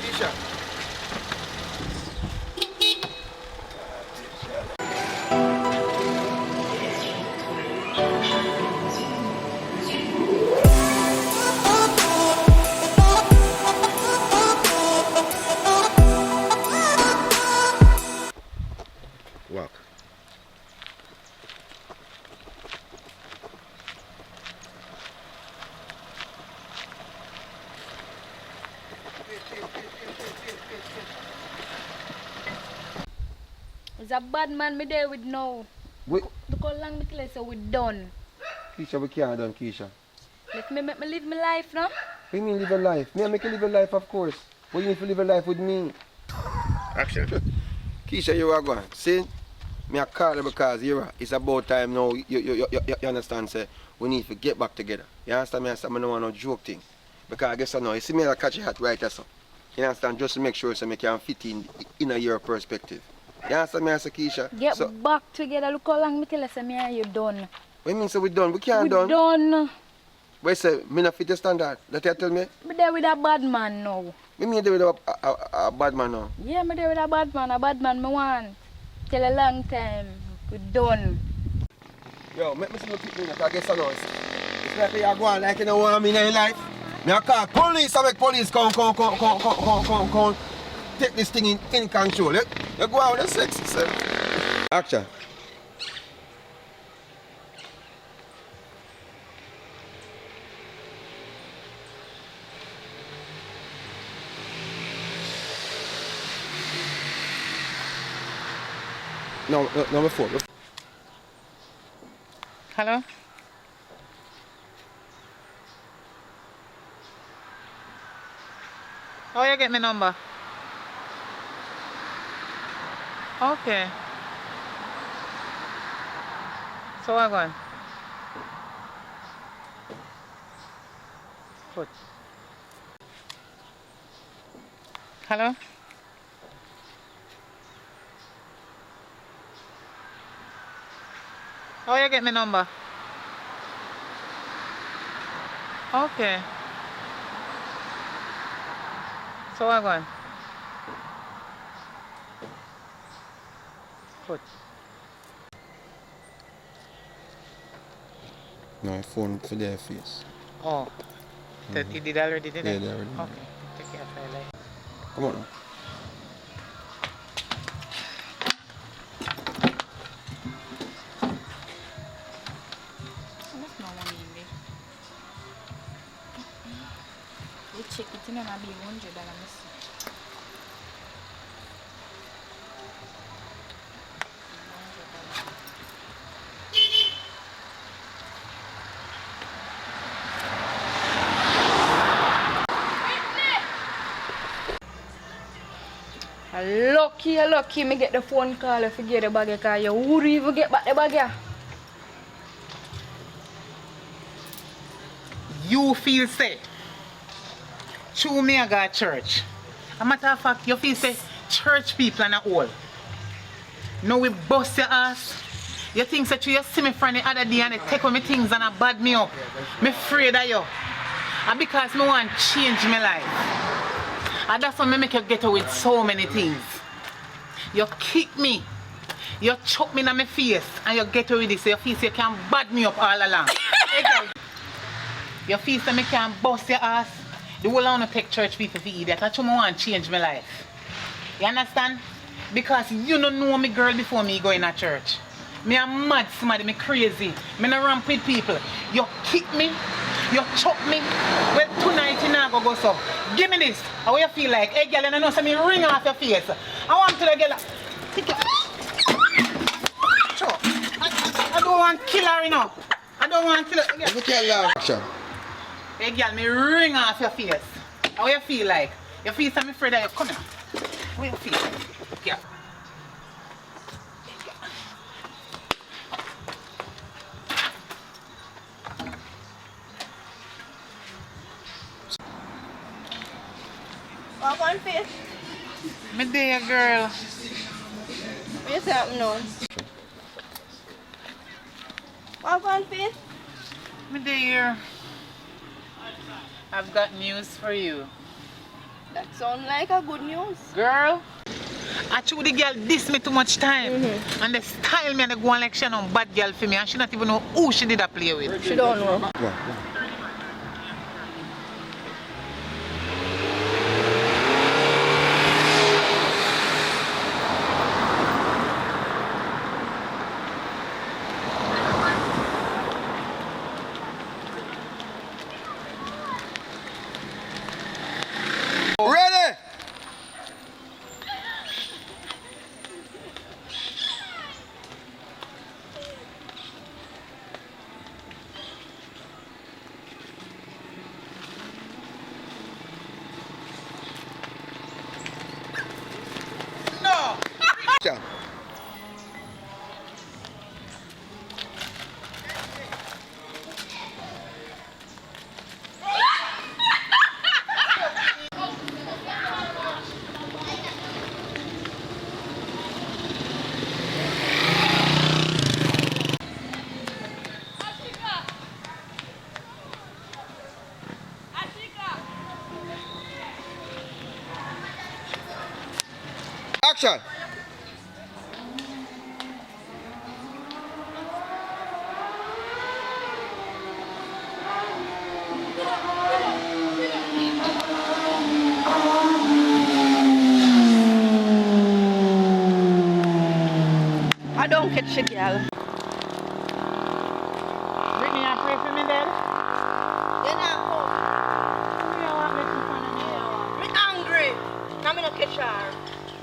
Keisha. Walk. It's a bad man me there with now. Wait. Look how long me tell you so we done. Keisha, we can't done, Keisha. Let me make me live my life now. What do you mean live a life? Me, I make you live a life, of course. But you need to live a life with me. Action. Keisha, you are going. See? Me I call you because it's about time now. You understand, say, we need to get back together. You understand me? I don't want no joke thing. Because I guess I know, you see me I catch your hat right there, so. You understand? Just to make sure so I can fit in a your perspective. You understand me, I say, Keisha? Get so, back together. Look how long me tell you say me and you done. What do you mean, so we done? We can't We done. done. But say, me not fit the standard. That you tell me? Me there with a bad man now. Me mean there with a bad man now. Yeah, me there with a bad man. A bad man me want. Tell a long time. We done. Yo, make me see no people that I guess I know. It's like you go on like you don't want me in your life. Me I call police, I make police come take this thing in control. You go out with the sexy self. Action. No, number 4. Hello? How you get my number? Okay. So what going? Good. Hello? How you get my number? Okay. So what going? Good. No, phone for their face. Oh. That you did already, did Yeah, it? they already did. Okay. Take care of your life. Come on now. That's not what I mean. We check it in and I'll be $100. Lucky, me get the phone call if you get the bag because you would even get back the bag. Yeah. You feel say, true me I got church. A matter of fact, you feel say, church people are not all. Now we bust your ass. You think that you see me from the other day and they take away my things and I bad me up. Me afraid of you. And because me want to change my life. And that's why me make you get away with so many things. You kick me. You choke me in my face and you get away with this. So you feel say you can bad me up all along. Hey girl. You feel say me can bust your ass. The whole I want to take church people for idiot. That's why I want to change my life. You understand? Because you don't know me girl before me going to church. Me a mad somebody, me crazy. Me no ramp with people. You kick me, you choke me. Well, tonight you not go so. Give me this. How you feel like? Hey girl, you know say me ring off your face. I want to girl. Take it. Sure. I don't want to kill her, you know. I don't want to kill her. Let me tell you. Action. Hey girl, me ring off your face. How you feel like? You feel some afraid of you? Come here. How you feel? Yeah. What one face? Me there, girl. What's happening now? What one face? Me there. I've got news for you. That sounds like a good news. Girl, I told the girl this me too much time. And the style me and the go on like she no bad girl for me and she not even know who she did that play with. She don't know. Yeah. Ready? No! Action. Action. I don't catch a girl. Brittany, you pray for me, Dad? You're not home. You want me to fun of me? I'm angry. I'm not catch her.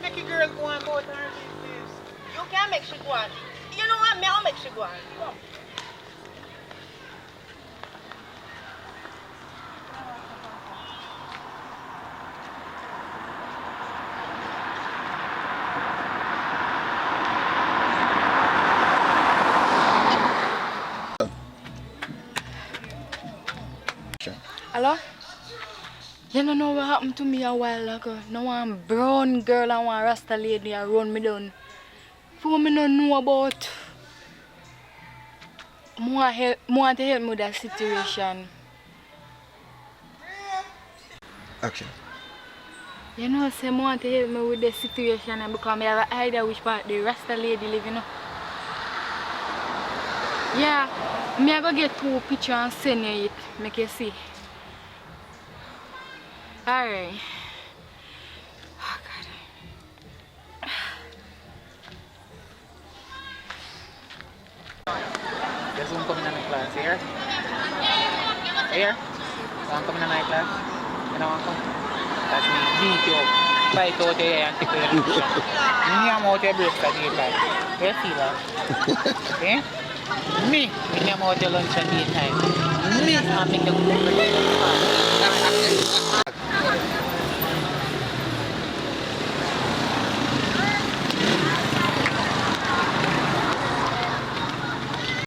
Make a girl go and go to her business. You can't make she go on. You know what? I'll make she go on. Come. Hello? You don't know what happened to me a while ago. Now one brown girl and one rasta lady a run me down. For me don't know about. I want to help me with that situation. Action. You know, say I want to help me with the situation and because I have an idea which part the rasta lady live, you know. Yeah, me I go get 2 pictures and send you it, make you see. Alright. Oh God. There's one coming in the class here. Here? One coming in my class. You know one come? That's me. Beat you up. Fight out here and take your look. Me am out your break for daytime. You feel that? Eh? Me am out your lunch at daytime. Me am make the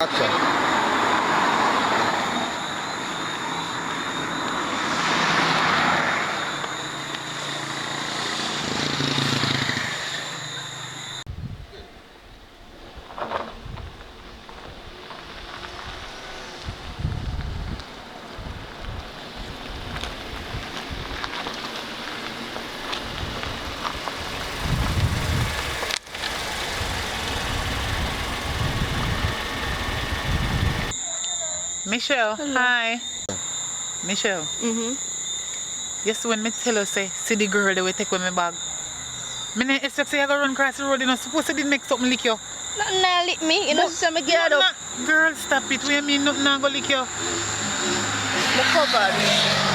Action. Michelle, hi. Michelle. Yes, when me tell you say, see the girl that will take with me bag. Me not expect say I go run across the road, you know, suppose to did make something lick you. Nothing now lick me. You know, so me get up. Girl, stop it. What do you mean nothing now go lick you? Me covered.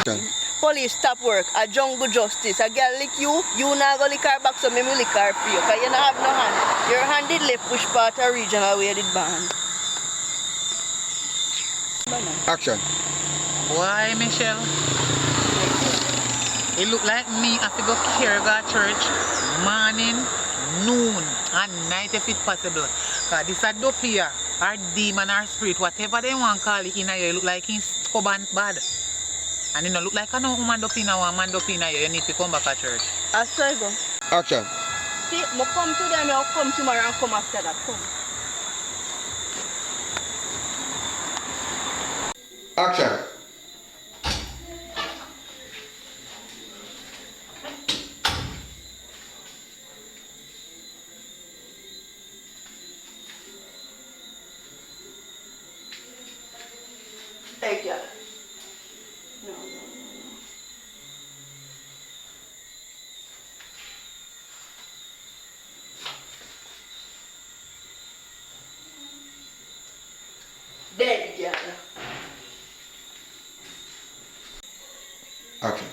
Action. Police stop work. A jungle justice. A girl lick you. You not go lick her back, so me lick her for you. Cause you not have no hand. Your hand did left push part of regional where did band. Action. Why, Michelle? It look like me have to go care go church morning, noon, and night if it's possible. Cause this a dope here, or demon or spirit, whatever they want call it in here, look like he's stubborn bad. And it no look like I know woman dope in one man dope in here, you need to come back to church. I swear go. Action. See, I come today, I'll come tomorrow and come after that. Come. Action. Hey, girl. No. Dead, girl. Action.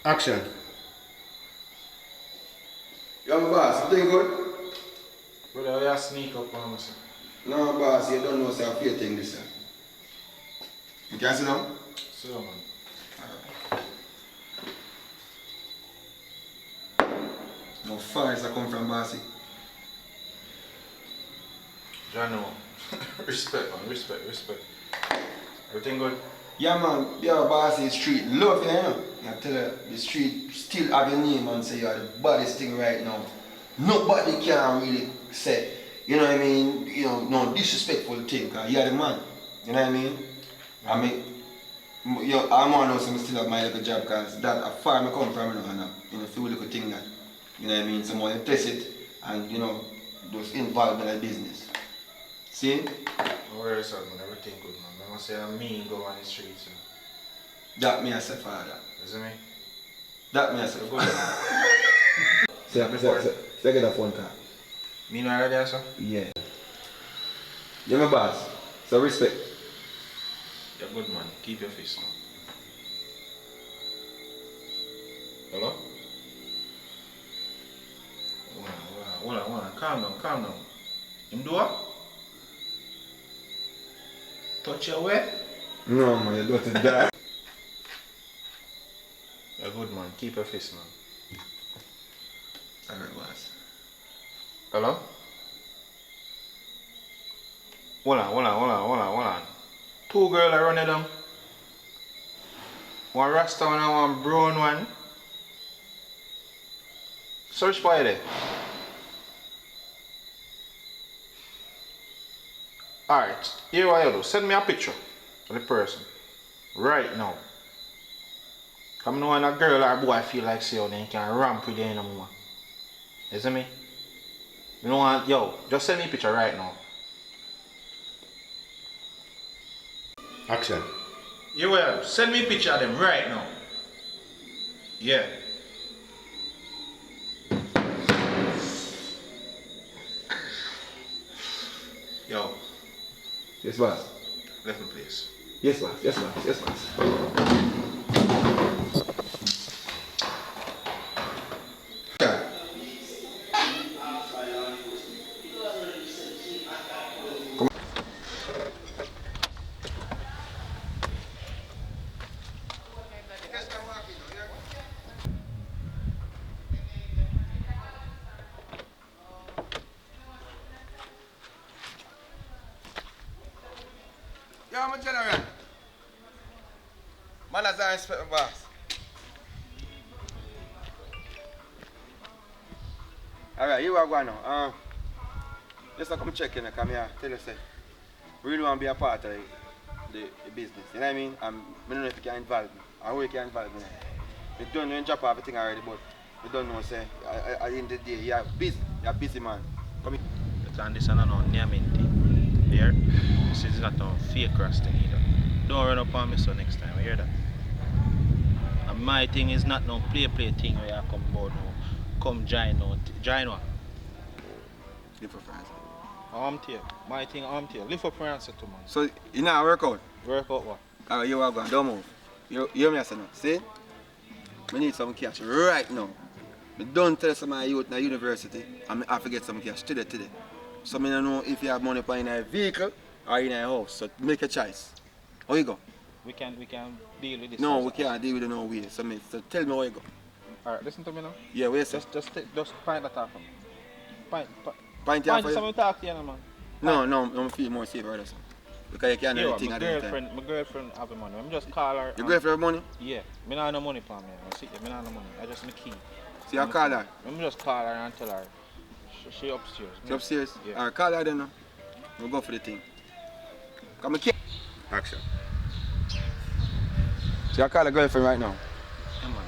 Action. Yo, my boss, you doing good? Brother, we are sneak up on us. No, boss, you don't know it's a fair thing, this, sir. You can sit down? So, man. No fires I come from, bossy. Jano. Respect, man. Respect. Everything good? Yeah, man, yeah, bossy, street love you, you know. I tell you, the street still have your name and say you're the baddest thing right now. Nobody can really say, you know what I mean, no disrespectful thing, because you're the man. You know what I mean? I mean, I'm want to know some still have my little job, because that a farm I come from, and a few little thing that, you know what I mean, someone test it, and, just involved in the business. See? Don't worry, sir, man. Everything good, man. I must say, I'm mean go on the streets, sir. That me as a father. You see me? That me as a Good, father. man. Say get a phone call. Me know already, sir? Yeah. You're my boss, so respect. You're good, man. Keep your fist, man. Hello? Hold on. Calm down. Him do what? Touch your way? No, man, you don't die. You're good, man. Keep your fist, man. Alright, boss. Hello? Hold on. Two girls are running down. One Rasta one and one brown one. Search for it there. Alright, here what you do. Send me a picture of the person. Right now. Come know when a girl or boy feel like say, then you can ramp with them no more. You see me? You know what? Yo, just send me a picture right now. Action. You will. Send me a picture of them right now. Yeah. Yo, Yes, boss. left me place. Yes, boss. Yo, I'm a general. Man, as I respect my boss. Alright, you are going now. Just come check in, come here, tell you, say, really want to be a part of the business. You know what I mean? I don't know if you can involve me. I hope you can involve me. You don't know, you drop everything already, but you don't know, say, at the end of the day, you're a busy man. Come here. And this is not no naming thing. You hear? This is not no fake rusting either. Don't run up on me so next time, you hear that? And my thing is not no play thing where you come about no. Come join no. Join what? Live for France. Arm tail. My thing arm tail. Lift up your answer to man. So, you know, work out. Work out what? Alright, you are going, don't move. You hear me, I say now. See? I need some cash right now. I don't tell some of my youth in the university, and I have to get some cash today. So I don't know if you have money for in a vehicle or in a house. So make a choice. How you go? We can deal with this. No, we can't deal with it no way. So tell me how you go. Alright, listen to me now. Yeah, wait, sir. Just point that off from me. Point Point to for you? somebody talk to you now, man. No, I'm feel more safe right sir. Because you can't do anything at the time. My girlfriend have the money. I'm just call her. Your girlfriend have money? Yeah. Me not have no money for me. See, me not have no money. I just my key. So you call her? I'm just call her and tell her. She upstairs. She upstairs? Yeah. Alright, call her then now. We'll go for the thing. Come here. Action. So you call a girlfriend right now? Come on.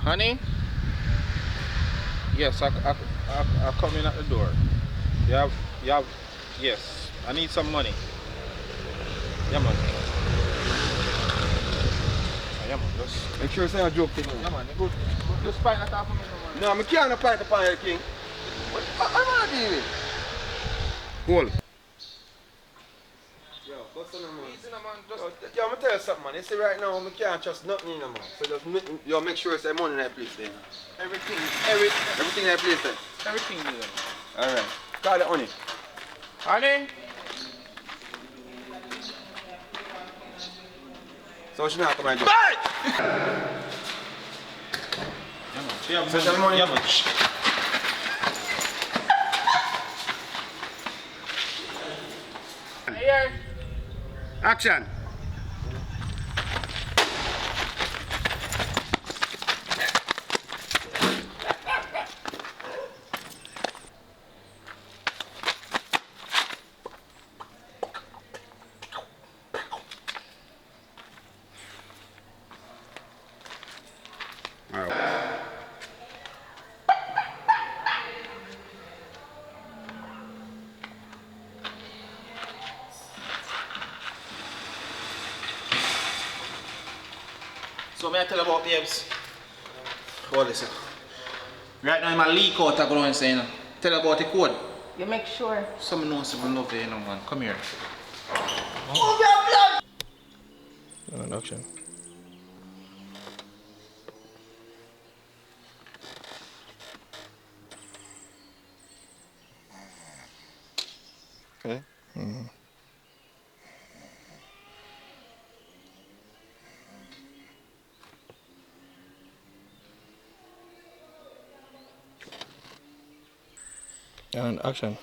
Honey? Yes, I come in at the door. You have, yes. I need some money. Yeah, man. Yeah, man, just. Make sure it's not a joke thing. Yeah, man, good. Just find that out for me, man. No, I can't find the pan, king. What am I doing? Hold. Yo, what's on the man? Easy, man. Just. Yo, I'm gonna tell you something, man. You see, right now, I can't trust nothing in the man. So just make sure it's money in that place there. Everything Everything in that place there. Everything is there. Alright. Call it honey. Honey? So she not come and do. Bye! Yeah, man. Social money. Yeah, man. Here. Action. So may I tell you about babes? Hold this. Right now I'm a leak out of going saying. Tell you about the code. You make sure. Someone knows someone love you, you know, man. Come here. Move your blood! Introduction. Okay. And action.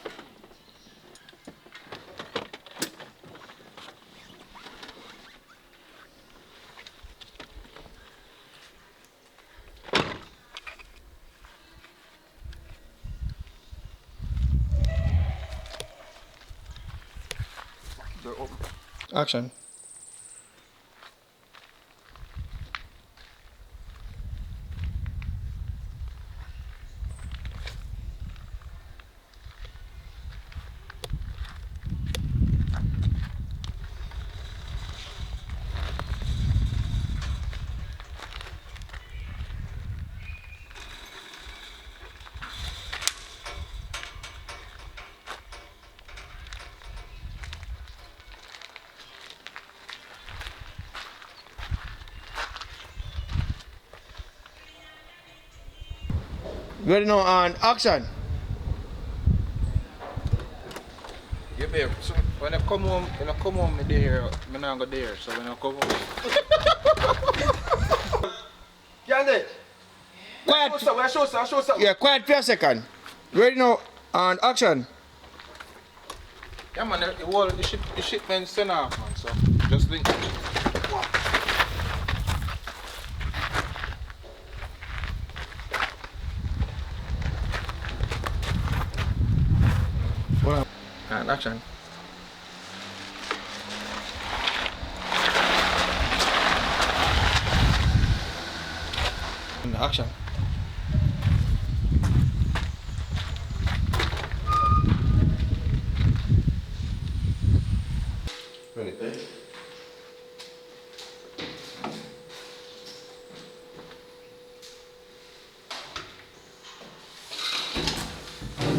Action. Ready now and action. Yeah, babe. So when I come home, me there, me not go there. So when I come home, Candy. Quiet. Show something. Yeah, quiet for a second. Ready now and action. yeah, man, the shipment sent off, man. So just link. Well, and action. And action. Ready, eh?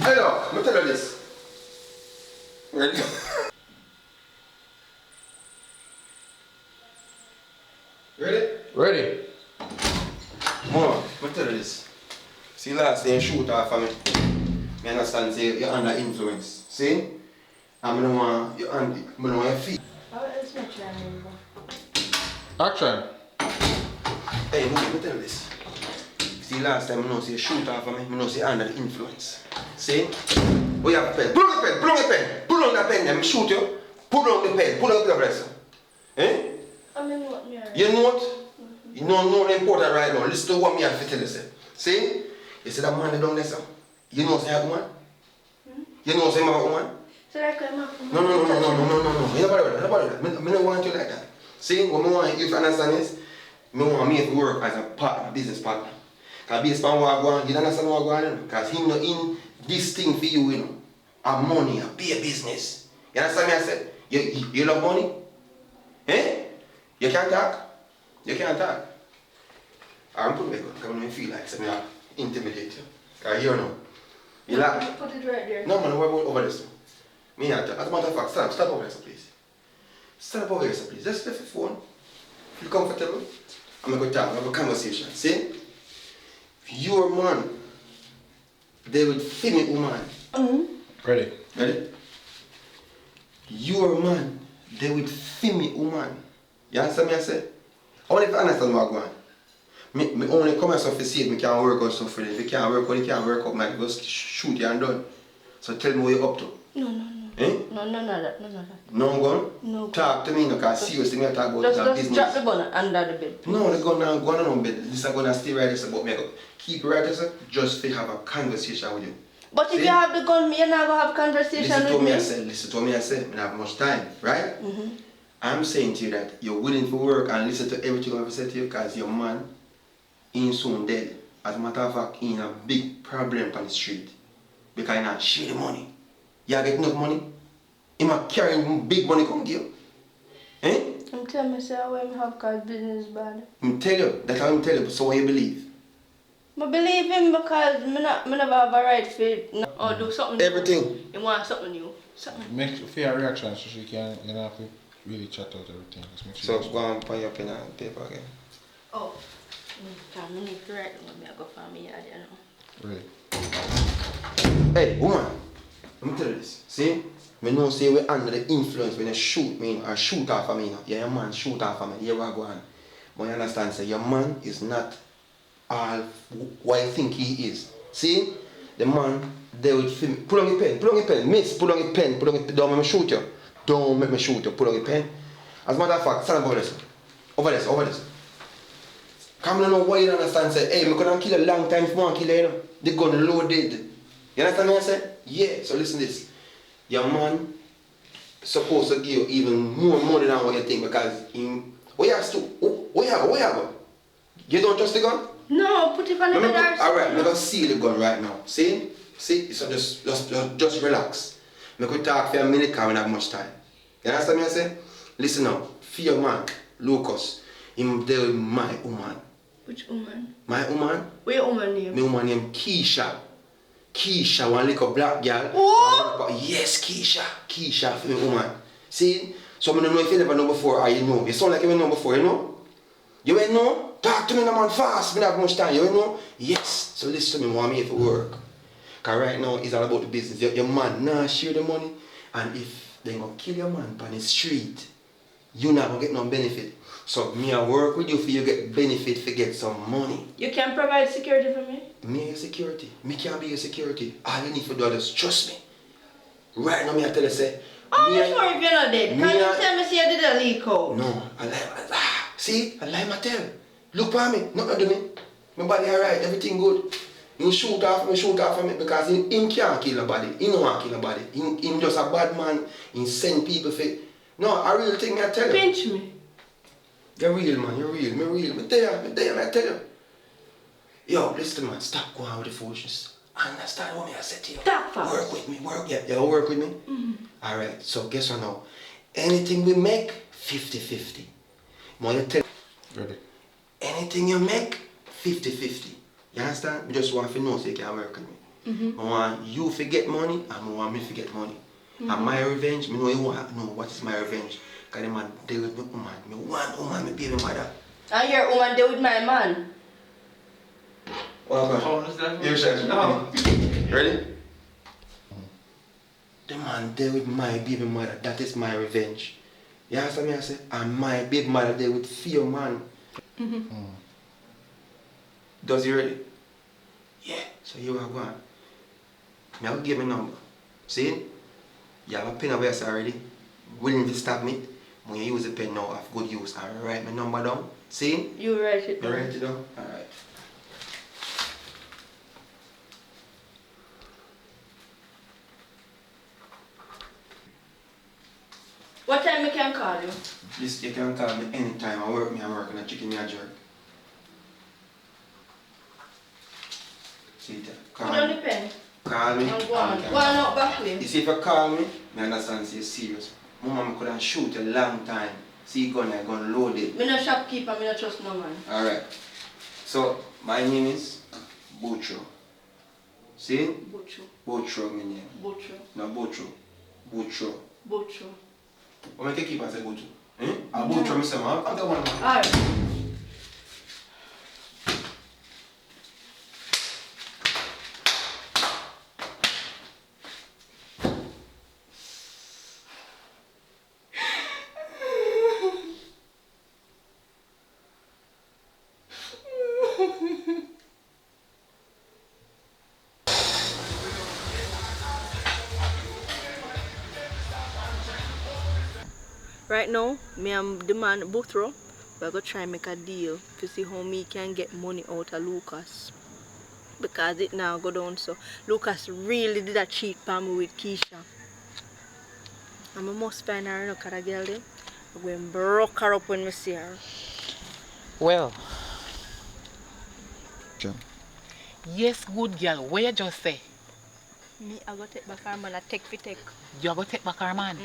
Hello, let me tell you this. Ready? Ready? Ready. More, let me tell you this. See last day you shoot off of me. Me understand say you're under influence. See? And I don't want you feel. How else make you remember? Action. Hey, let me tell you this. See last time I know say you shoot off of me, I know say under the influence. See? Oh, you have a pen. Pull on the pen, pull on the pen. Pull on the pen, then shoot you. Pull on the pen, pull on the breast. Eh? I mean what me You know what? You know important right now. Listen to what me have to tell you. See? You see that man that done this? You know say I have one? You know say I have one? So like I'm up. No. You don't bother with that. I don't want you like that. See? What I want you to understand is, I want me to work as a partner, business partner. Because based on what I go on, you understand what I go on, you know? Because him not in this thing for you, you know. A money, a beer business. You understand me I said? You love money? Eh? You can't talk? You can't talk. I'm putting my gun because I don't feel like something I intimidate you. Because you know. You like Put it right there. no man, what about over this? Me not talk. As a matter of fact, stand over here, please. Stand up over here, please. Just lift your phone. Feel comfortable. I'm going to talk. I'm going to have a conversation. See? Your man, they will female woman. Ready? Ready? Your man, they will female woman. You understand me I say? Only if I understand what I'm going. Me only come and stuff to see if I can work out stuff for them. If you can't work out, you can't work out, man. Just shoot you and done. So tell me what you're up to. No. Eh? No, none of that. No gun? No gun. Talk to me, no, because seriously, me I talk about Just business. drop the gun under the bed. Please. No, the gun now go on bed. This is gonna stay right there, but me I go keep it right there, sir, just to have a conversation with you. But if See? you have the gun, you're not going to have conversation with me. Listen to me, I said, I don't have much time, right? I'm saying to you that you're willing to work and listen to everything I have said to you because your man is soon dead. As a matter of fact, he's in a big problem on the street because he not share the money. You get enough money? He might carry big money come give you. Eh? I'm telling myself when I have cause business bad. I'm tell you, that's how I'm tell you, so what you believe? I believe him because I never have a right to or do something Everything. new. You want something new. Something. Make fair reaction so she can, you know, have to really chat out everything. Just make So sure go and put your pen and paper again. Oh. I need to write when I go for me yard, you know. Ready? Hey, woman, let me tell you this. See? I know say we're under the influence when you shoot me or shoot off of me. Yeah, your man shoot off of me. Here we go on. But you understand, say your man is not all what you think he is. See? The man, they will film. Pull on your pen, miss, pull on your pen, don't make me shoot you. Don't make me shoot you, pull on your pen. As a matter of fact, stand up over this. Come on, know why you don't understand, say, hey, I could have killed a long time if I want to kill you, you know. The gun loaded. You understand what I say? Yeah, so listen to this. Your man supposed to give you even more money than what you think because what you have to, what you have? You don't trust the gun? No, put it on the bed. Alright, I'm going to seal the gun right now. See? So just relax. I'm going to talk for a minute because we don't have much time. You understand what I say? Listen now, for your man, Lucas, him there with my woman. Which woman? My woman? What your woman name? My woman named Keisha. Keisha, one little black girl. What? Yes, Keisha for my woman. See? So I don't know if you never know before or you know. You sound like you know before, you know? You ain't know? Talk to me no man fast, we don't have much time, you ain't know? Yes. So listen to me, want me to work. Because right now it's all about the business. Your man nah share the money and if they gonna kill your man on the street, you not gonna get no benefit. So me I work with you for you get benefit for get some money. You can provide security for me? Me your security. Me can't be your security. All you need to do is just trust me. Right now me I tell you say. I'm not sure if you're not dead. Can you tell me say you did a leak out? No, I lie. See? I lie my tell. Look for me. Nothing to me. My body alright, everything good. He shoot off me because he can't kill nobody. He don't want to kill nobody. He just a bad man. He send people for. No, I really think me I tell you. Pinch me. You're real, man. You're real. Me real. Me there, me I tell you. Yo, listen, man. Stop going with the foolishness. Understand what me I said to you. Talk fast. Work with me. You work with me? All right. So guess what now? Anything we make, 50-50. More you tell. Ready? Anything you make, 50-50. You understand? I just want to know so you can work with me. I want you to get money and I want me to get money. And my revenge, I know you want to know what is my revenge. Because the man deal with my woman. I want woman, my baby mother. And your woman deal with my man. What happened? Oh, is that You shut No. Ready? The man deal with my baby mother. That is my revenge. You understand me I say? And my baby mother deal with fear man. Does he ready? Yeah. So you are going. I will give me a number. See? You have a pen away already. Willing to stop me. When you use the pen now of good use and write my number down. See? You write it You down. write it down? Alright. What time we can call you? This, you can call me anytime. I work on a chicken, me a jerk. See it? Put on the pen. Call me. And go on. Go on out back way. You see, if you call me, I understand say you're serious. Mama could have shoot a long time. See gun, I gun loaded. Me no shopkeeper, me no trust no man. Alright. So, my name is Butcho. See? Butcho. Butcho, my name. Butcho. No, Butcho. Butcho. Butcho. What make you keep on say Butcho? Eh? A Butcho, me say, man. I'm the one. Alright. Right now, me and the man Buthro, we're going to try and make a deal to see how me can get money out of Lucas. Because it now go down so. Lucas really did a cheat for me with Keisha. And I must find her, you know, because the girl there, I'm going to broke her up when I see her. Well. John. Yes, good girl. What you just say? Me, I go take back her man, I take for take. You go take back her man?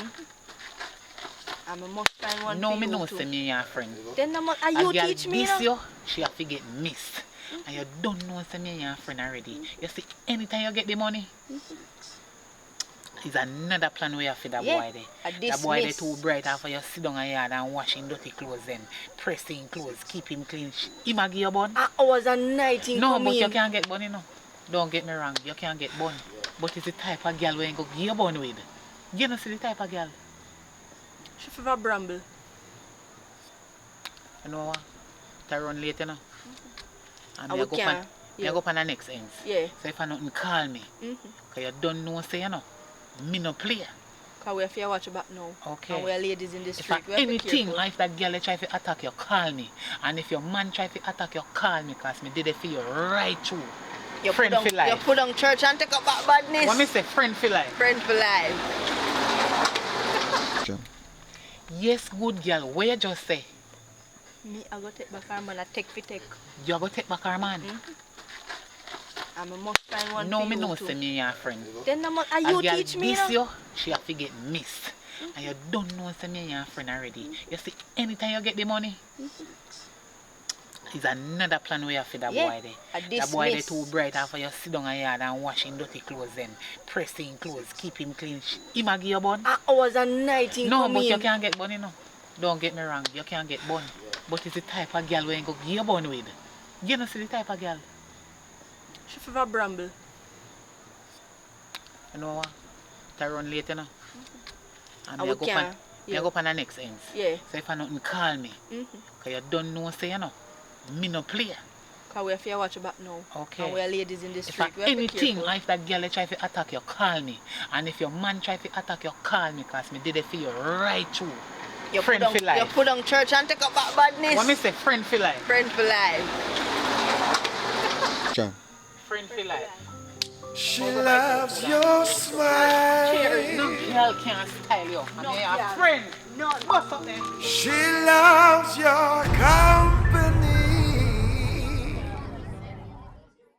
And I must find one No, for me you know too. say me your friend. Then A you girl teach me, this you know? you, she have to get missed. And you don't know say me your friend already. You see, anytime you get the money, it's another plan we have for that boy there. That boy there too bright after you sit down a yard and washing dirty clothes then pressing clothes, keep him clean. Him a give you bun? I was a night in No, coming. but you can't get bun, you know. Don't get me wrong, you can't get bun. But it's the type of girl we ain't go give you bun with. You know see the type of girl. She fever bramble. You know what? I run late, you know. And And me we go can, pan, me go pan the next ends. Yeah. So if I nothing call me, because you don't know, say, you know, me no play. Because we have to watch back now. Okay. And we are ladies in the If street. at We have to be anything, careful. if that girl try to attack you, call me. And if your man try to attack you, call me, because me did it for you right through. You friend put on, for life. You put on church and take up back badness. What me say, friend for life? Friend for life. John. Yes, good girl. What you just say? Me, I go take back her man, I take for take. You go take back her man? And I must find one No, for me you know too. say me your friend. Then A you girl teach me, this you know? you, she have to get missed. And you don't know say me your friend already. You see, anytime you get the money, it's another plan we have for that boy there. That boy there too bright after you sit down a yard and washing dirty clothes then pressing clothes, keep him clean. Him a give you bun? I was a night in No, coming. but you can't get bun, you know. Don't get me wrong, you can't get bun. But it's the type of girl we ain't go give you bun with. You know see the type of girl. She fever bramble. You know what? I run late, you know. And And me we go can, pan, me go pan the next ends. Yeah. So if I nothing call me, because you don't know say, you know, me no play. Because we have to watch back now. Okay. And we are ladies in the If street. at We have to be anything, careful. if that girl try to attack you, call me. And if your man try to attack you, call me, because me did it for you right through. You friend put on, for life. You put on church and take up back badness. What me say, friend for life? Friend for life. John. Friend for life. She loves your smile. Cheers. No girl can't style you. And you're a friend. No. What's up there? She loves your company.